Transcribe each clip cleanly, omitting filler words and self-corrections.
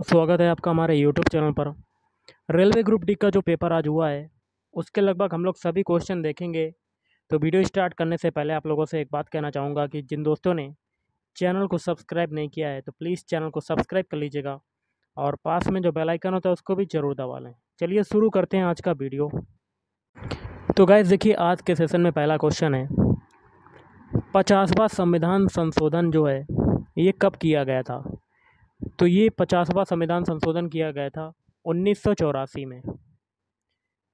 स्वागत है आपका हमारे यूट्यूब चैनल पर। रेलवे ग्रुप डी का जो पेपर आज हुआ है उसके लगभग हम लोग सभी क्वेश्चन देखेंगे। तो वीडियो स्टार्ट करने से पहले आप लोगों से एक बात कहना चाहूँगा कि जिन दोस्तों ने चैनल को सब्सक्राइब नहीं किया है तो प्लीज़ चैनल को सब्सक्राइब कर लीजिएगा और पास में जो बेल आइकन होता है उसको भी ज़रूर दबा लें। चलिए शुरू करते हैं आज का वीडियो। तो गाइस देखिए, आज के सेशन में पहला क्वेश्चन है, 50वां संविधान संशोधन जो है ये कब किया गया था? तो ये 50वां संविधान संशोधन किया गया था 1984 में।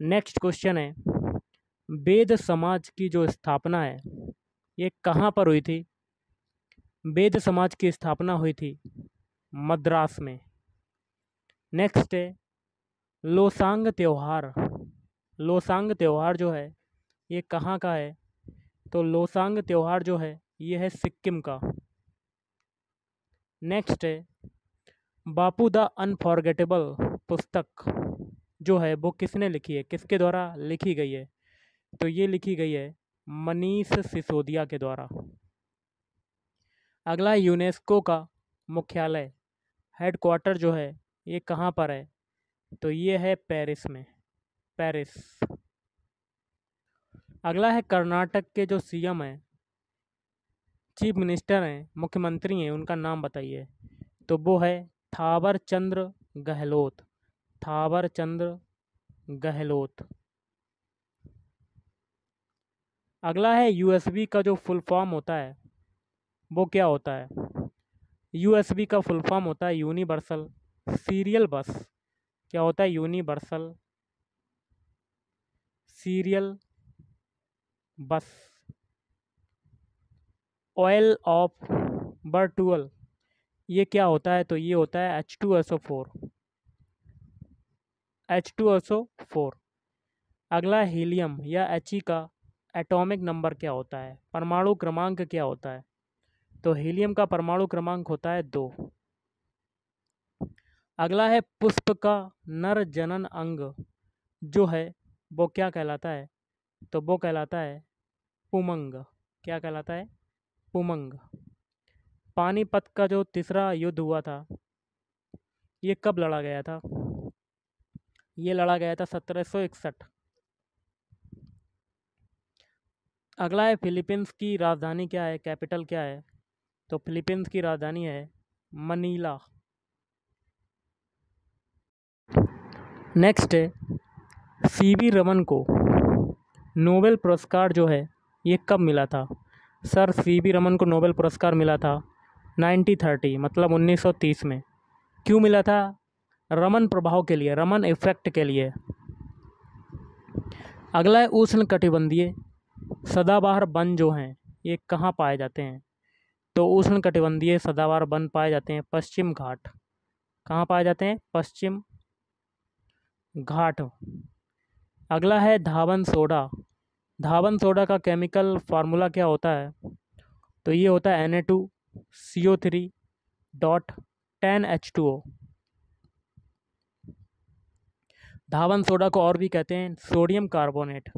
नेक्स्ट क्वेश्चन है, वेद समाज की जो स्थापना है ये कहाँ पर हुई थी? वेद समाज की स्थापना हुई थी मद्रास में। नेक्स्ट है, लोसांग त्यौहार। लोसांग त्यौहार जो है ये कहाँ का है? तो लोसांग त्यौहार जो है ये है सिक्किम का। नेक्स्ट है, बापू द अनफॉरगेटेबल पुस्तक जो है वो किसने लिखी है, किसके द्वारा लिखी गई है? तो ये लिखी गई है मनीष सिसोदिया के द्वारा। अगला है, यूनेस्को का मुख्यालय हेडक्वार्टर जो है ये कहाँ पर है? तो ये है पेरिस में, पेरिस। अगला है, कर्नाटक के जो सीएम हैं, चीफ मिनिस्टर हैं, मुख्यमंत्री हैं, उनका नाम बताइए। तो वो है थावर चंद्र गहलोत, थावर चंद्र गहलोत। अगला है, यूएसबी का जो फुल फॉर्म होता है वो क्या होता है? यूएसबी का फुल फॉर्म होता है यूनिवर्सल सीरियल बस। क्या होता है? Universal serial bus. ऑयल ऑफ बर्टुअल ये क्या होता है? तो ये होता है H2SO4, H2SO4। अगला, हीलियम या He का एटॉमिक नंबर क्या होता है? परमाणु क्रमांक क्या होता है? तो हीलियम का परमाणु क्रमांक होता है 2। अगला है, पुष्प का नर जनन अंग जो है वो क्या कहलाता है? तो वो कहलाता है पुमंग। क्या कहलाता है? पुमंग। पानीपत का जो तीसरा युद्ध हुआ था ये कब लड़ा गया था? ये लड़ा गया था 1761। अगला है, फिलीपींस की राजधानी क्या है, कैपिटल क्या है? तो फिलीपींस की राजधानी है मनीला। नेक्स्ट है, सीवी रमन को नोबेल पुरस्कार जो है ये कब मिला था? सर सीवी रमन को नोबेल पुरस्कार मिला था 1930 मतलब 1930 में। क्यों मिला था? रमन प्रभाव के लिए, रमन इफेक्ट के लिए। अगला है, उष्ण कटिबंधीय सदाबहार वन जो हैं ये कहाँ पाए जाते हैं? तो उष्ण कटिबंधीय सदाबहार वन पाए जाते हैं पश्चिम घाट। कहाँ पाए जाते हैं? पश्चिम घाट। अगला है, धावन सोडा। धावन सोडा का केमिकल फार्मूला क्या होता है? तो ये होता है Na2CO3.10H2O। धावन सोडा को और भी कहते हैं सोडियम कार्बोनेट।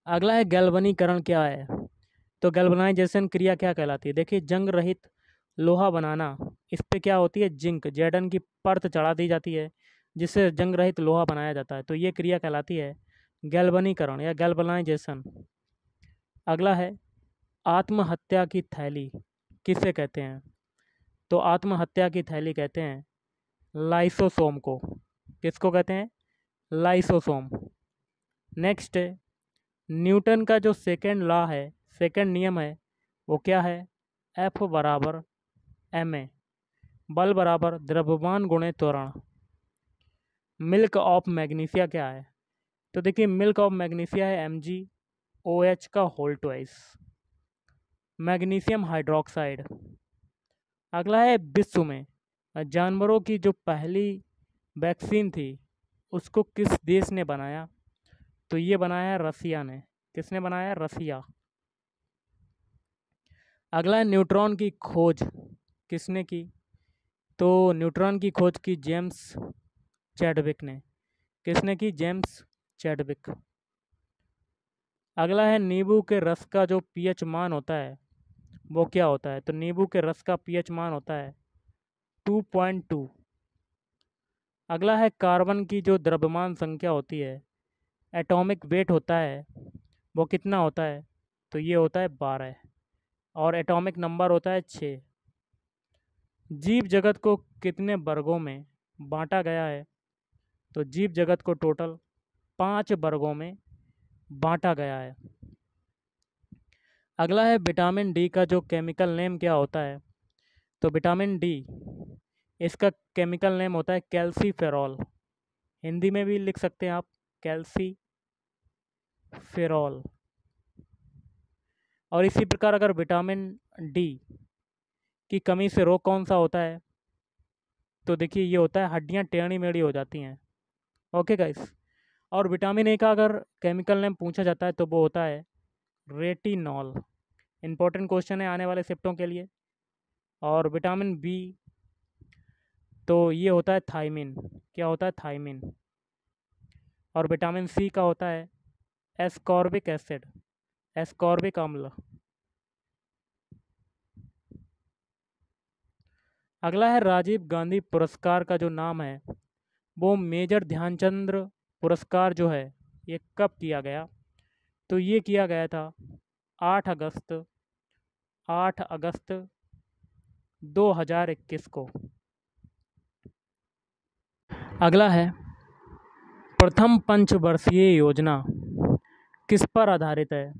अगला है, गैल्वनीकरण क्या है? तो गैल्वनाइजेशन क्रिया क्या कहलाती है? देखिए, जंग रहित लोहा बनाना, इस पे क्या होती है? जिंक जैडन की परत चढ़ा दी जाती है जिससे जंग रहित लोहा बनाया जाता है। तो ये क्रिया कहलाती है गैल्वनीकरण या गैल्वनाइजेशन। अगला है, आत्महत्या की थैली किसे कहते हैं? तो आत्महत्या की थैली कहते हैं लाइसोसोम को। किसको कहते हैं? लाइसोसोम। नेक्स्ट है, न्यूटन का जो सेकेंड लॉ है, सेकेंड नियम है, वो क्या है? F बराबर ma, बल बराबर द्रव्यमान गुणे त्वरण। मिल्क ऑफ मैग्नीशिया क्या है? तो देखिए, मिल्क ऑफ मैग्नीशिया है MgOH का होल ट्वाइस, मैग्नीशियम हाइड्रोक्साइड। अगला है, विश्व में जानवरों की जो पहली वैक्सीन थी उसको किस देश ने बनाया? तो ये बनाया है रसिया ने। किसने बनाया? रसिया। अगला है, न्यूट्रॉन की खोज किसने की? तो न्यूट्रॉन की खोज की जेम्स चैडविक ने। किसने की? James Chadwick. अगला है, नींबू के रस का जो पीएच मान होता है वो क्या होता है? तो नींबू के रस का पीएच मान होता है 2.2। अगला है कार्बन की जो द्रव्यमान संख्या होती है, एटॉमिक वेट होता है, वो कितना होता है? तो ये होता है 12 और एटॉमिक नंबर होता है 6। जीव जगत को कितने वर्गों में बांटा गया है? तो जीव जगत को टोटल 5 वर्गों में बांटा गया है। अगला है विटामिन डी का जो केमिकल नेम क्या होता है? तो विटामिन डी, इसका केमिकल नेम होता है कैल्सीफेरॉल। हिंदी में भी लिख सकते हैं आप, कैल्सीफेरॉल। और इसी प्रकार अगर विटामिन डी की कमी से रोग कौन सा होता है? तो देखिए ये होता है हड्डियाँ टेढ़ी मेढ़ी हो जाती हैं। Okay guys. और विटामिन ए का अगर केमिकल नेम पूछा जाता है तो वो होता है रेटिनॉल। इंपॉर्टेंट क्वेश्चन है आने वाले शिफ्टों के लिए। और विटामिन बी, तो ये होता है थायमिन। क्या होता है? थायमिन। और विटामिन सी का होता है एस्कॉर्बिक एसिड, एस्कॉर्बिक अम्ल। अगला है राजीव गांधी पुरस्कार का जो नाम है वो मेजर ध्यानचंद पुरस्कार जो है ये कब किया गया? तो ये किया गया था 8 अगस्त 2021 को। अगला है प्रथम पंचवर्षीय योजना किस पर आधारित है?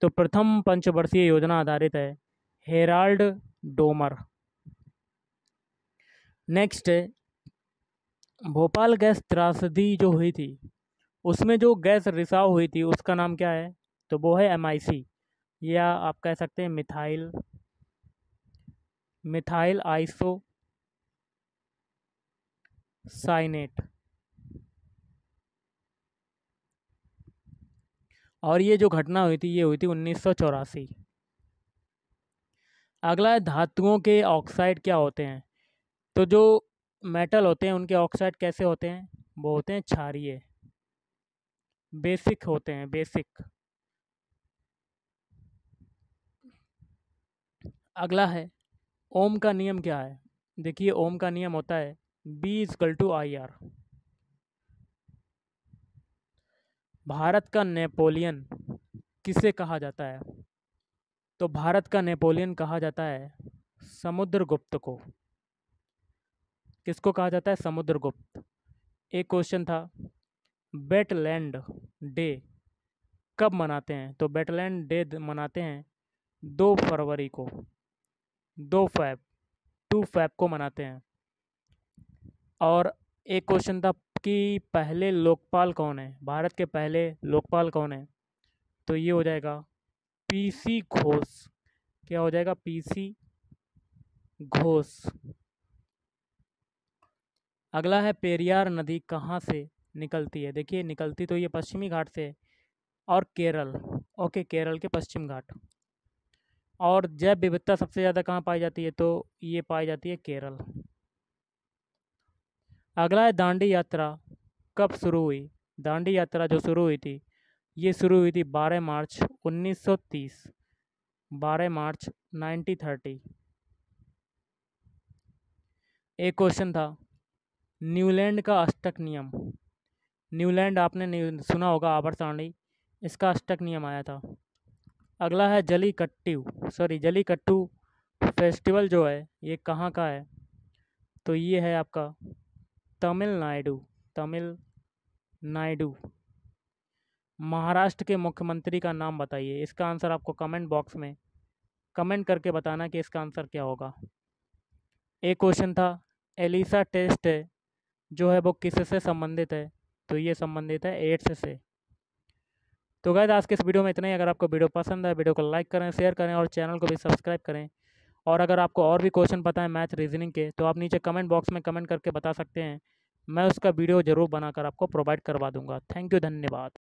तो प्रथम पंचवर्षीय योजना आधारित है हेराल्ड डोमर। नेक्स्ट है भोपाल गैस त्रासदी जो हुई थी उसमें जो गैस रिसाव हुई थी उसका नाम क्या है? तो वो है MIC, या आप कह सकते हैं मिथाइल आइसो साइनेट। और ये जो घटना हुई थी ये हुई थी 1984। अगला है धातुओं के ऑक्साइड क्या होते हैं? तो जो मेटल होते हैं उनके ऑक्साइड कैसे होते हैं? वो होते हैं क्षारीय, बेसिक होते हैं, बेसिक। अगला है ओम का नियम क्या है? देखिए ओम का नियम होता है B=IR। भारत का नेपोलियन किसे कहा जाता है? तो भारत का नेपोलियन कहा जाता है समुद्रगुप्त को। किसको कहा जाता है? समुद्रगुप्त। एक क्वेश्चन था वेटलैंड डे कब मनाते हैं? तो वेटलैंड डे मनाते हैं 2 फरवरी को, 2 फैब को मनाते हैं। और एक क्वेश्चन था कि पहले लोकपाल कौन है? भारत के पहले लोकपाल कौन है? तो ये हो जाएगा PC घोष। क्या हो जाएगा? PC घोष। अगला है पेरियार नदी कहाँ से निकलती है? देखिए निकलती तो ये पश्चिमी घाट से और केरल, ओके, केरल के पश्चिम घाट। और जैव विविधता सबसे ज़्यादा कहाँ पाई जाती है? तो ये पाई जाती है केरल। अगला है दांडी यात्रा कब शुरू हुई? दांडी यात्रा जो शुरू हुई थी ये शुरू हुई थी 12 मार्च 1930, 12 मार्च 1930। एक क्वेश्चन था न्यूलैंड का अष्टक नियम। न्यूलैंड आपने सुना होगा, आवर्त सारणी, इसका अष्टक नियम आया था। अगला है जलीकट्टू फेस्टिवल जो है ये कहाँ का है? तो ये है आपका तमिलनाडु। महाराष्ट्र के मुख्यमंत्री का नाम बताइए। इसका आंसर आपको कमेंट बॉक्स में कमेंट करके बताना कि इसका आंसर क्या होगा। एक क्वेश्चन था एलिसा टेस्ट है जो है वो किससे संबंधित है? तो ये संबंधित है एड्स से। तो गाइस आज के इस वीडियो में इतना ही। अगर आपको वीडियो पसंद है वीडियो को लाइक करें, शेयर करें और चैनल को भी सब्सक्राइब करें। और अगर आपको और भी क्वेश्चन पता है मैथ रीजनिंग के तो आप नीचे कमेंट बॉक्स में कमेंट करके बता सकते हैं। मैं उसका वीडियो ज़रूर बनाकर आपको प्रोवाइड करवा दूंगा। थैंक यू, धन्यवाद।